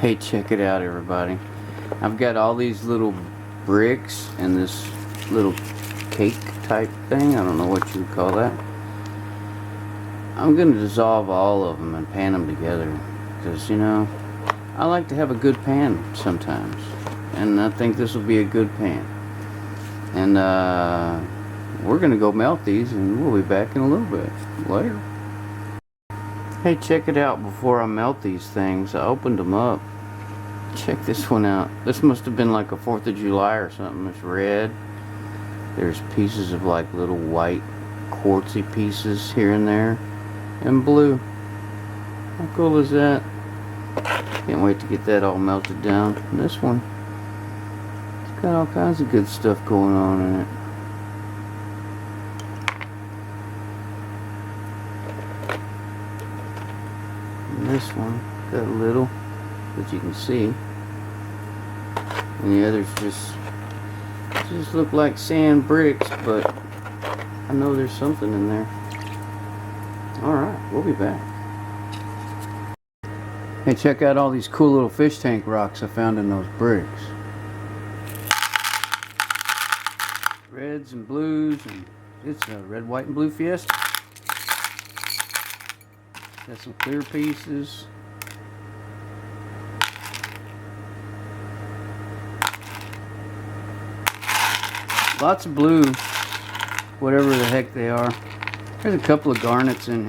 Hey, check it out, everybody. I've got all these little bricks and this little cake type thing. I don't know what you would call that. I'm going to dissolve all of them and pan them together because, you know, I like to have a good pan sometimes. And I think this will be a good pan. And we're going to go melt these and we'll be back in a little bit. Later. Hey, check it out. Before I melt these things, I opened them up. Check this one out. This must have been like a 4th of July or something. It's red. There's pieces of like little white quartzy pieces here and there. And blue. How cool is that? Can't wait to get that all melted down. And this one, it's got all kinds of good stuff going on in it. And this one got a little, that you can see, and the others just look like sand bricks, but I know there's something in there. Alright, we'll be back. Hey, check out all these cool little fish tank rocks I found in those bricks. Reds and blues, and it's a red, white, and blue fiesta. Got some clear pieces. Lots of blue, whatever the heck they are. There's a couple of garnets in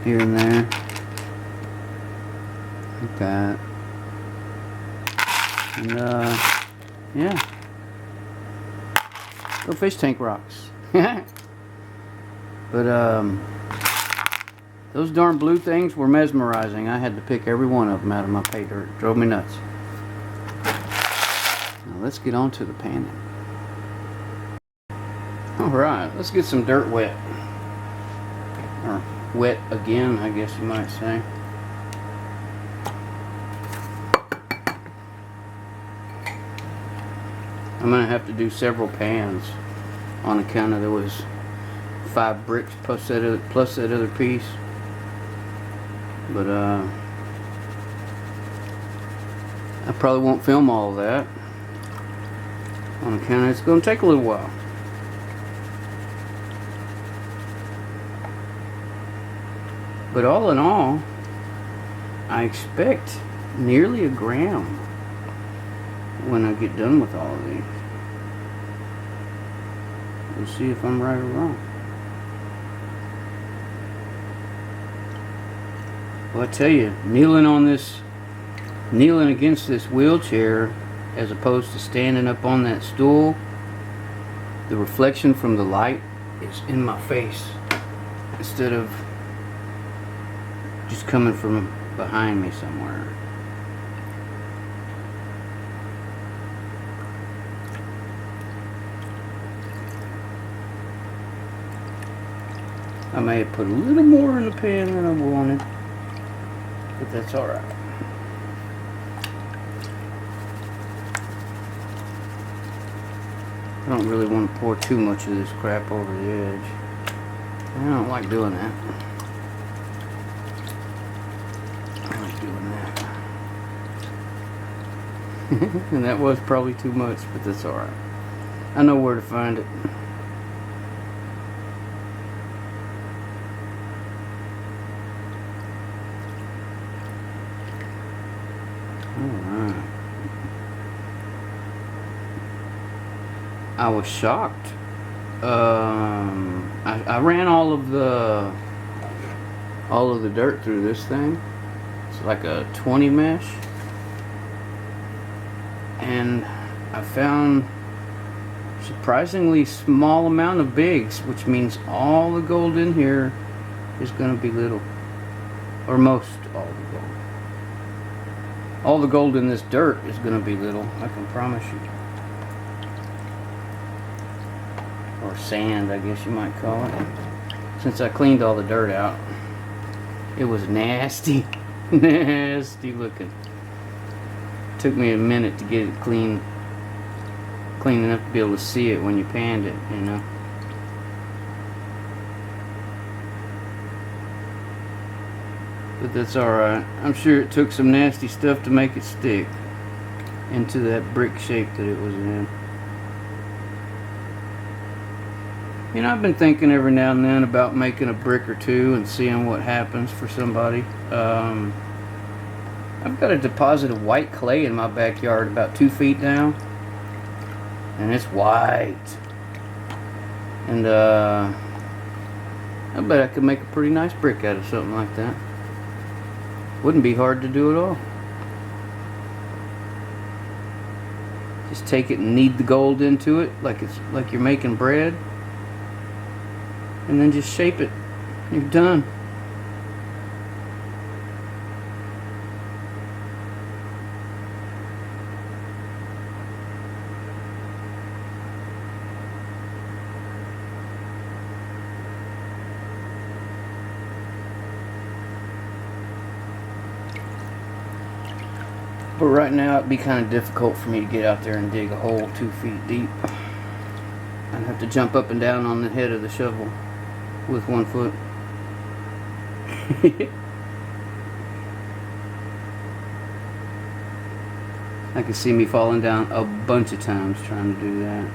here and there. Like that. And yeah. Little fish tank rocks. But those darn blue things were mesmerizing. I had to pick every one of them out of my pay dirt. It drove me nuts. Now let's get on to the panning. Alright, let's get some dirt wet. Or wet again, I guess you might say. I'm going to have to do several pans on account of there was 5 bricks plus that other piece. But I probably won't film all of that on account of it's going to take a little while. But all in all, I expect nearly a gram when I get done with all of these. We'll see if I'm right or wrong. Well, I tell you, kneeling against this wheelchair as opposed to standing up on that stool, the reflection from the light is in my face instead of just coming from behind me somewhere. I may have put a little more in the pan than I wanted, but that's alright. I don't really want to pour too much of this crap over the edge. I don't like doing that. I like doing that. And that was probably too much, but that's alright. I know where to find it. Alright. I was shocked. I ran all of the dirt through this thing. It's like a 20 mesh, and I found surprisingly small amount of bigs, which means all the gold in here is going to be little, or most all the gold. All the gold in this dirt is going to be little, I can promise you. Or sand, I guess you might call it. Since I cleaned all the dirt out, it was nasty. Nasty looking. Took me a minute to get it clean enough to be able to see it when you panned it, you know. but that's alright. I'm sure it took some nasty stuff to make it stick into that brick shape that it was in. You know, I've been thinking every now and then about making a brick or two and seeing what happens for somebody. I've got a deposit of white clay in my backyard about 2 feet down, and it's white. And I bet I could make a pretty nice brick out of something like that. Wouldn't be hard to do at all. Just take it and knead the gold into it like it's like you're making bread, and then just shape it. You're done. But right now it'd be kind of difficult for me to get out there and dig a hole 2 feet deep. I'd have to jump up and down on the head of the shovel with 1 foot. I can see me falling down a bunch of times trying to do that.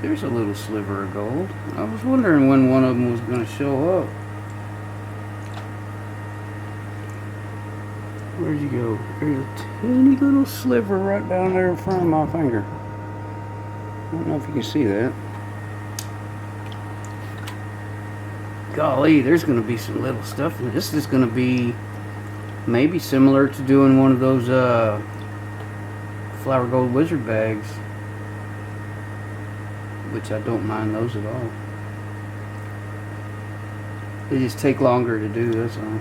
There's a little sliver of gold. I was wondering when one of them was going to show up. Where'd you go? There's a teeny little sliver right down there in front of my finger. I don't know if you can see that. Golly, there's going to be some little stuff. This is going to be maybe similar to doing one of those flour gold wizard bags, which I don't mind those at all. They just take longer to do, that's all.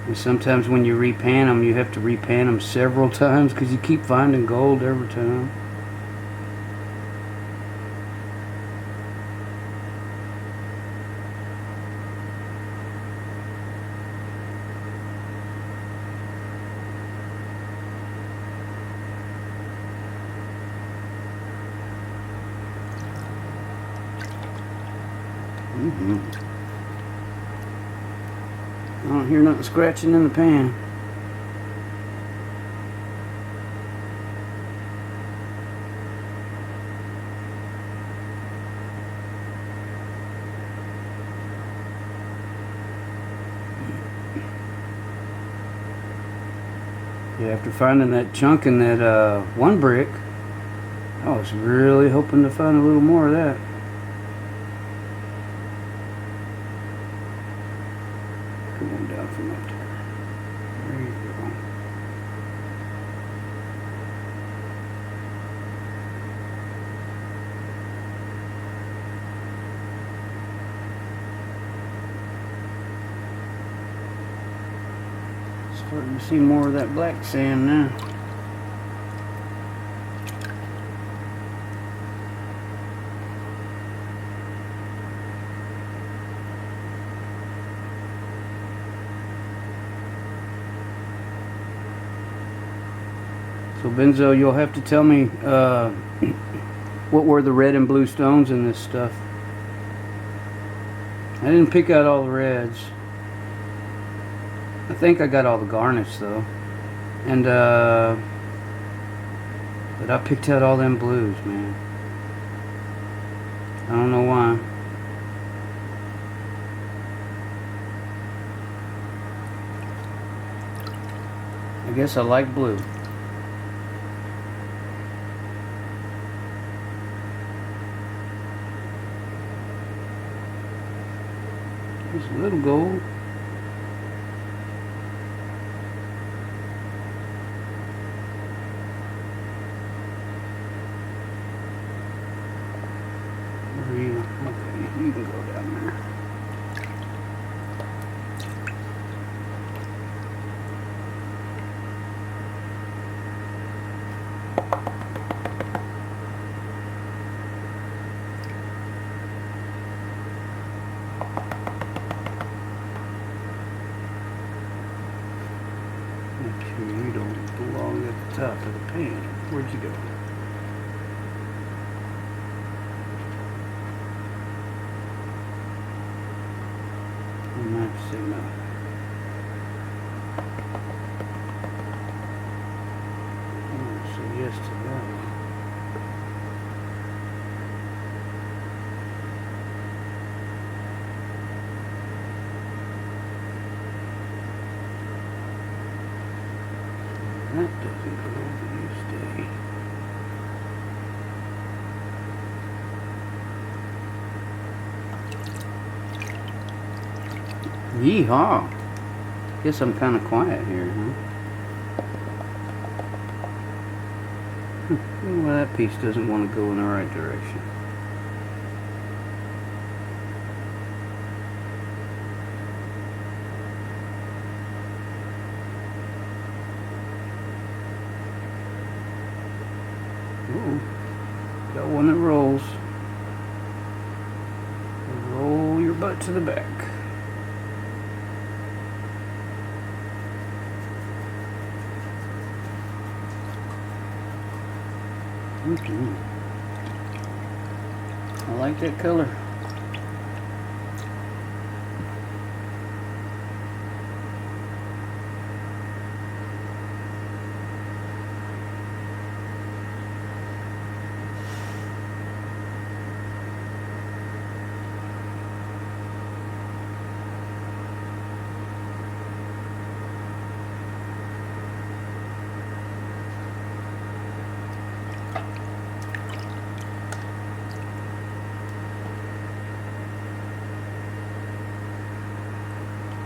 And sometimes when you repan them, you have to repan them several times because you keep finding gold every time. I don't hear nothing scratching in the pan. Yeah, after finding that chunk in that one brick, I was really hoping to find a little more of that. Come on down from up there. There you go. Starting to see more of that black sand now. So Benzo, you'll have to tell me what were the red and blue stones in this stuff. I didn't pick out all the reds. I think I got all the garnets though. And but I picked out all them blues, man. I don't know why. I guess I like blue. There's a little gold. Okay, you can go down there. Make sure you don't belong at the top of the pan. Where'd you go? I might say no. I'm gonna say yes to that one. That doesn't go over, you stay. Yeehaw! Guess I'm kind of quiet here, huh? Well, that piece doesn't want to go in the right direction. Ooh, got one that rolls. Roll your butt to the back. I like that color.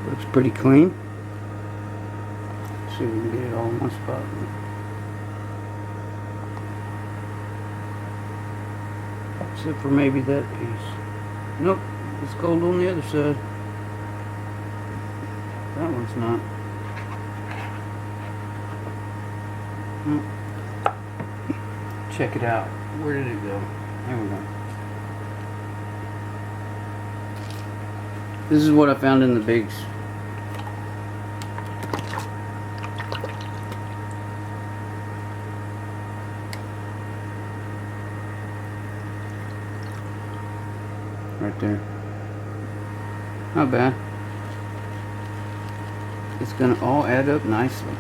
Looks pretty clean. Let's see if we can get it all in one spot. Except for maybe that piece. Nope, it's gold on the other side. That one's not. Nope. Check it out. Where did it go? There we go. This is what I found in the bigs. Right there. Not bad. It's gonna all add up nicely.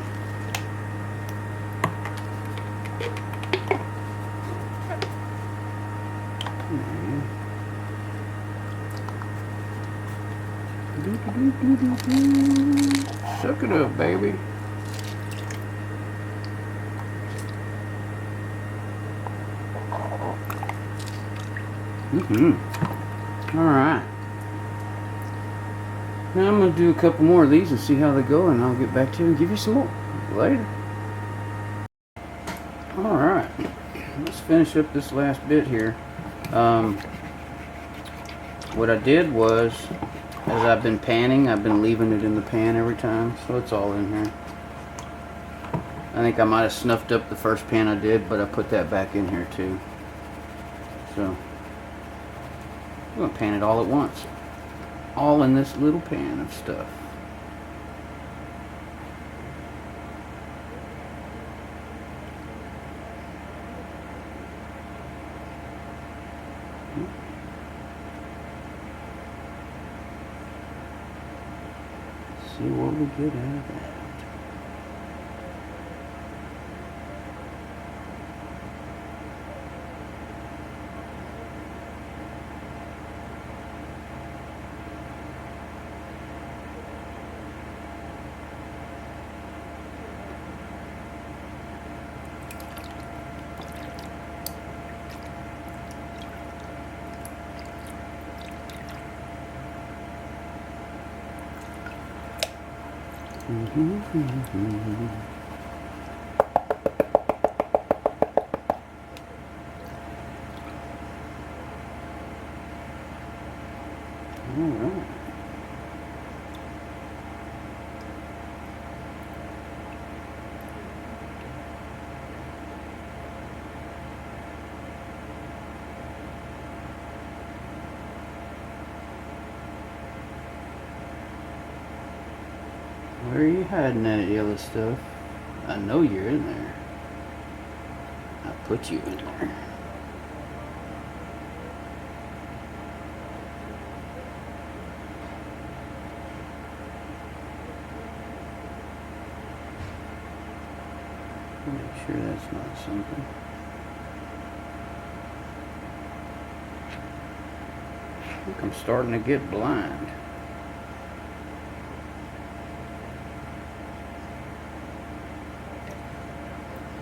Suck it up, baby. Alright. Now I'm going to do a couple more of these and see how they go, and I'll get back to you and give you some more later. Alright. Let's finish up this last bit here. What I did was, as I've been panning, I've been leaving it in the pan every time, so it's all in here. I think I might have snuffed up the first pan I did, but I put that back in here too. So, I'm going to pan it all at once. All in this little pan of stuff. See what we get out of that. All right. Where are you hiding that yellow stuff? I know you're in there. I'll put you in there. Make sure that's not something. I think I'm starting to get blind.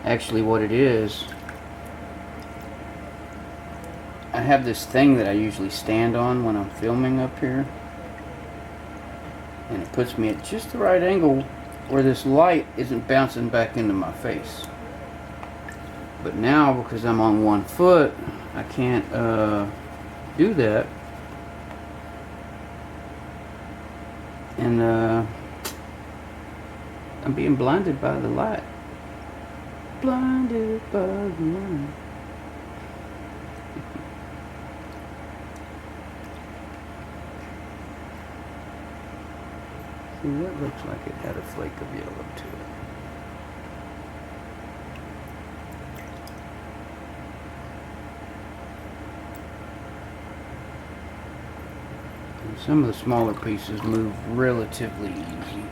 Actually, what it is, I have this thing that I usually stand on when I'm filming up here, and it puts me at just the right angle where this light isn't bouncing back into my face. But now, because I'm on one foot, I can't do that. And I'm being blinded by the light. Blinded by the light. See, that looks like it had a flake of yellow to it. And some of the smaller pieces move relatively easy.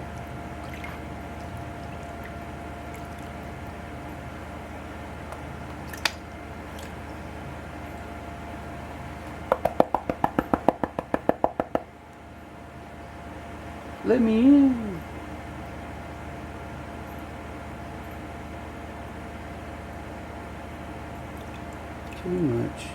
Let me in. Too much.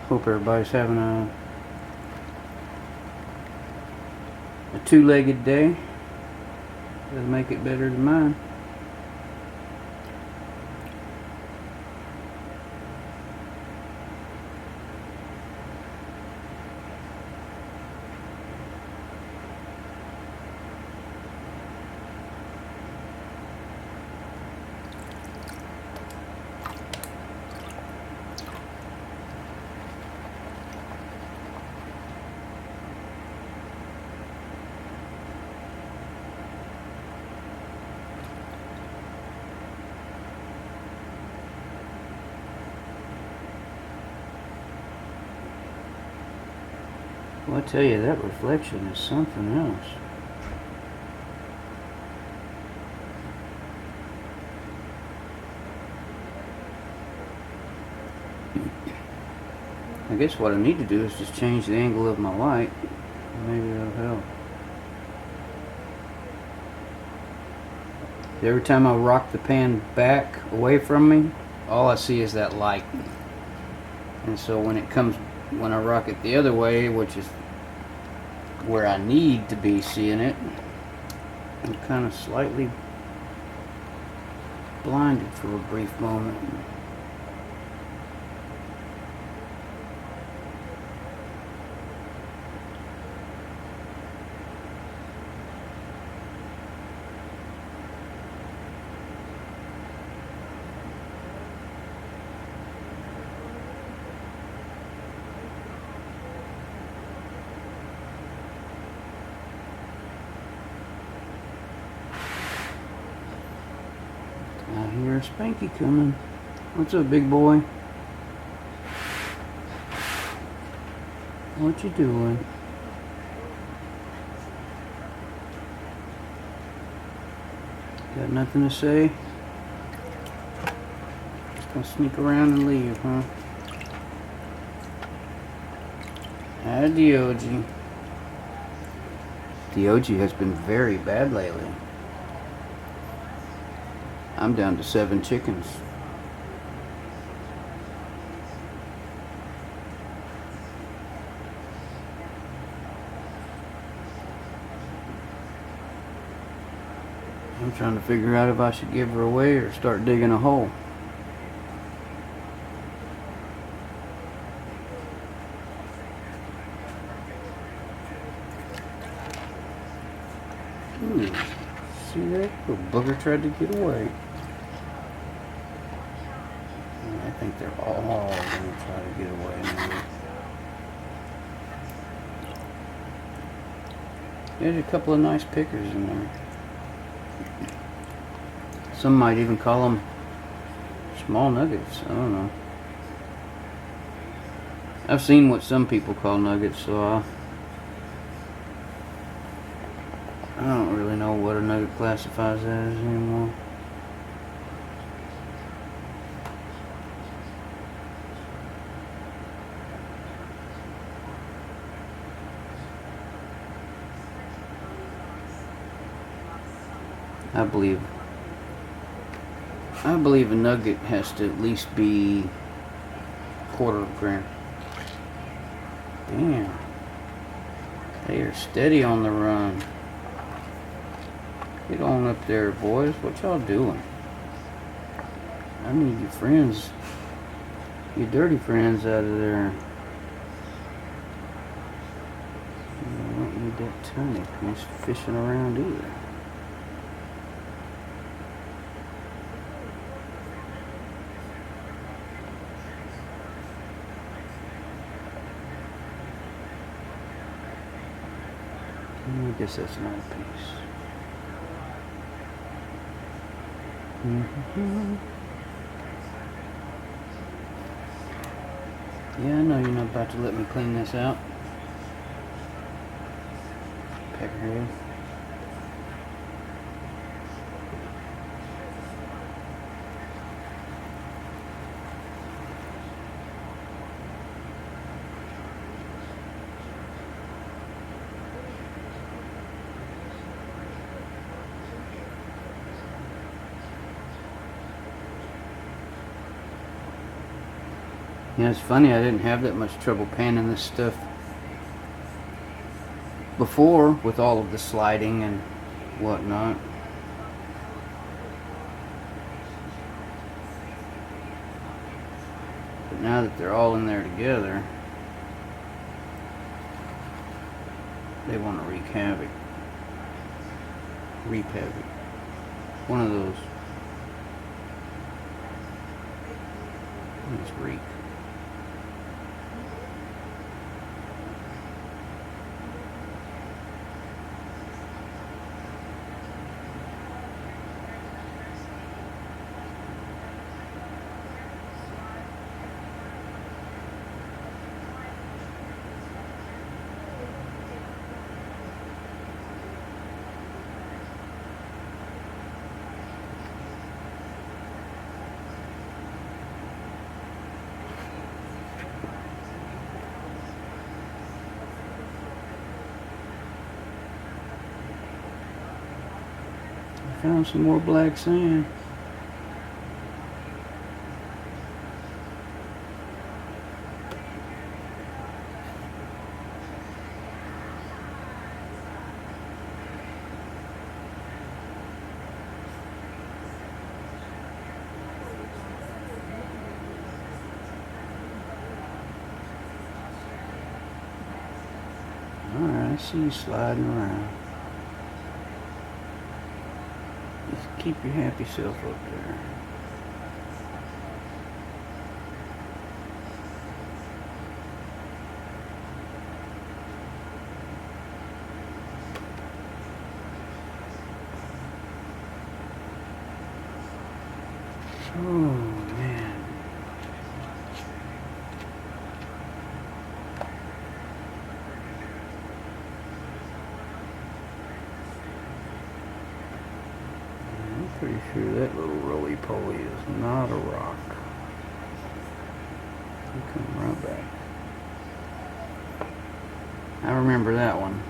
Hope everybody's having a two-legged day. Does make it better than mine. Well, I tell you, that reflection is something else. I guess what I need to do is just change the angle of my light. Maybe that'll help. Every time I rock the pan back away from me, all I see is that light. And so when I rock it the other way, which is where I need to be seeing it, I'm kind of slightly blinded for a brief moment. I hear a Spanky coming. What's up, big boy? What you doing? Got nothing to say? Just gonna sneak around and leave, huh? Hi, Diogy. Diogy has been very bad lately. I'm down to 7 chickens. I'm trying to figure out if I should give her away or start digging a hole. See that? Little booger tried to get away. I think they're all going to try to get away now. There's a couple of nice pickers in there. Some might even call them small nuggets. I don't know. I've seen what some people call nuggets, so I don't really know what a nugget classifies as anymore. I believe a nugget has to at least be a quarter of a gram. Damn. They are steady on the run. Get on up there, boys. What y'all doing? I need your friends, your dirty friends out of there. I don't need that tiny piece fishing around either. I guess that's not a piece. Yeah, I know you're not about to let me clean this out. Peckerhead. Yeah, it's funny, I didn't have that much trouble panning this stuff before with all of the sliding and whatnot. But now that they're all in there together, they want to wreak havoc. Reap havoc. One of those. Let's reap. Found some more black sand. Alright, I see you sliding around. Just keep your happy self up there. Oh man. Pretty sure that little roly-poly is not a rock. He'll come right back. I remember that one.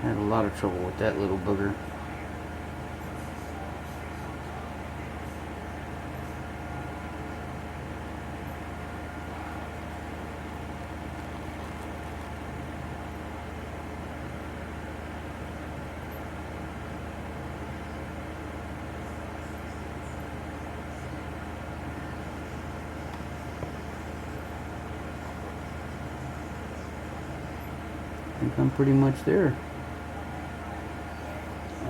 Had a lot of trouble with that little booger. think I'm pretty much there.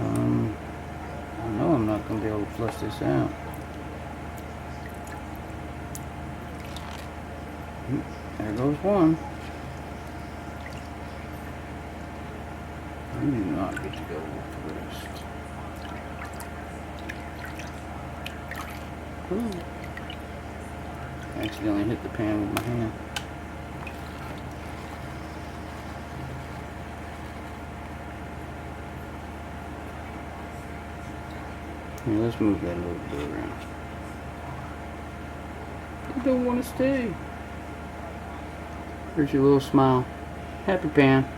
I know I'm not going to be able to flush this out. There goes one. I do not get to go first. Ooh. I accidentally hit the pan with my hand. Here, let's move that a little bit around. I don't want to stay. Here's your little smile. Happy pan.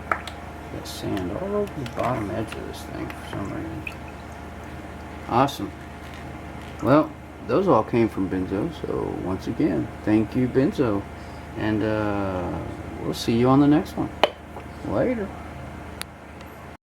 Got sand all over the bottom edge of this thing for some reason. Awesome. Well, those all came from Benzo, so once again, thank you, Benzo. And we'll see you on the next one. Later.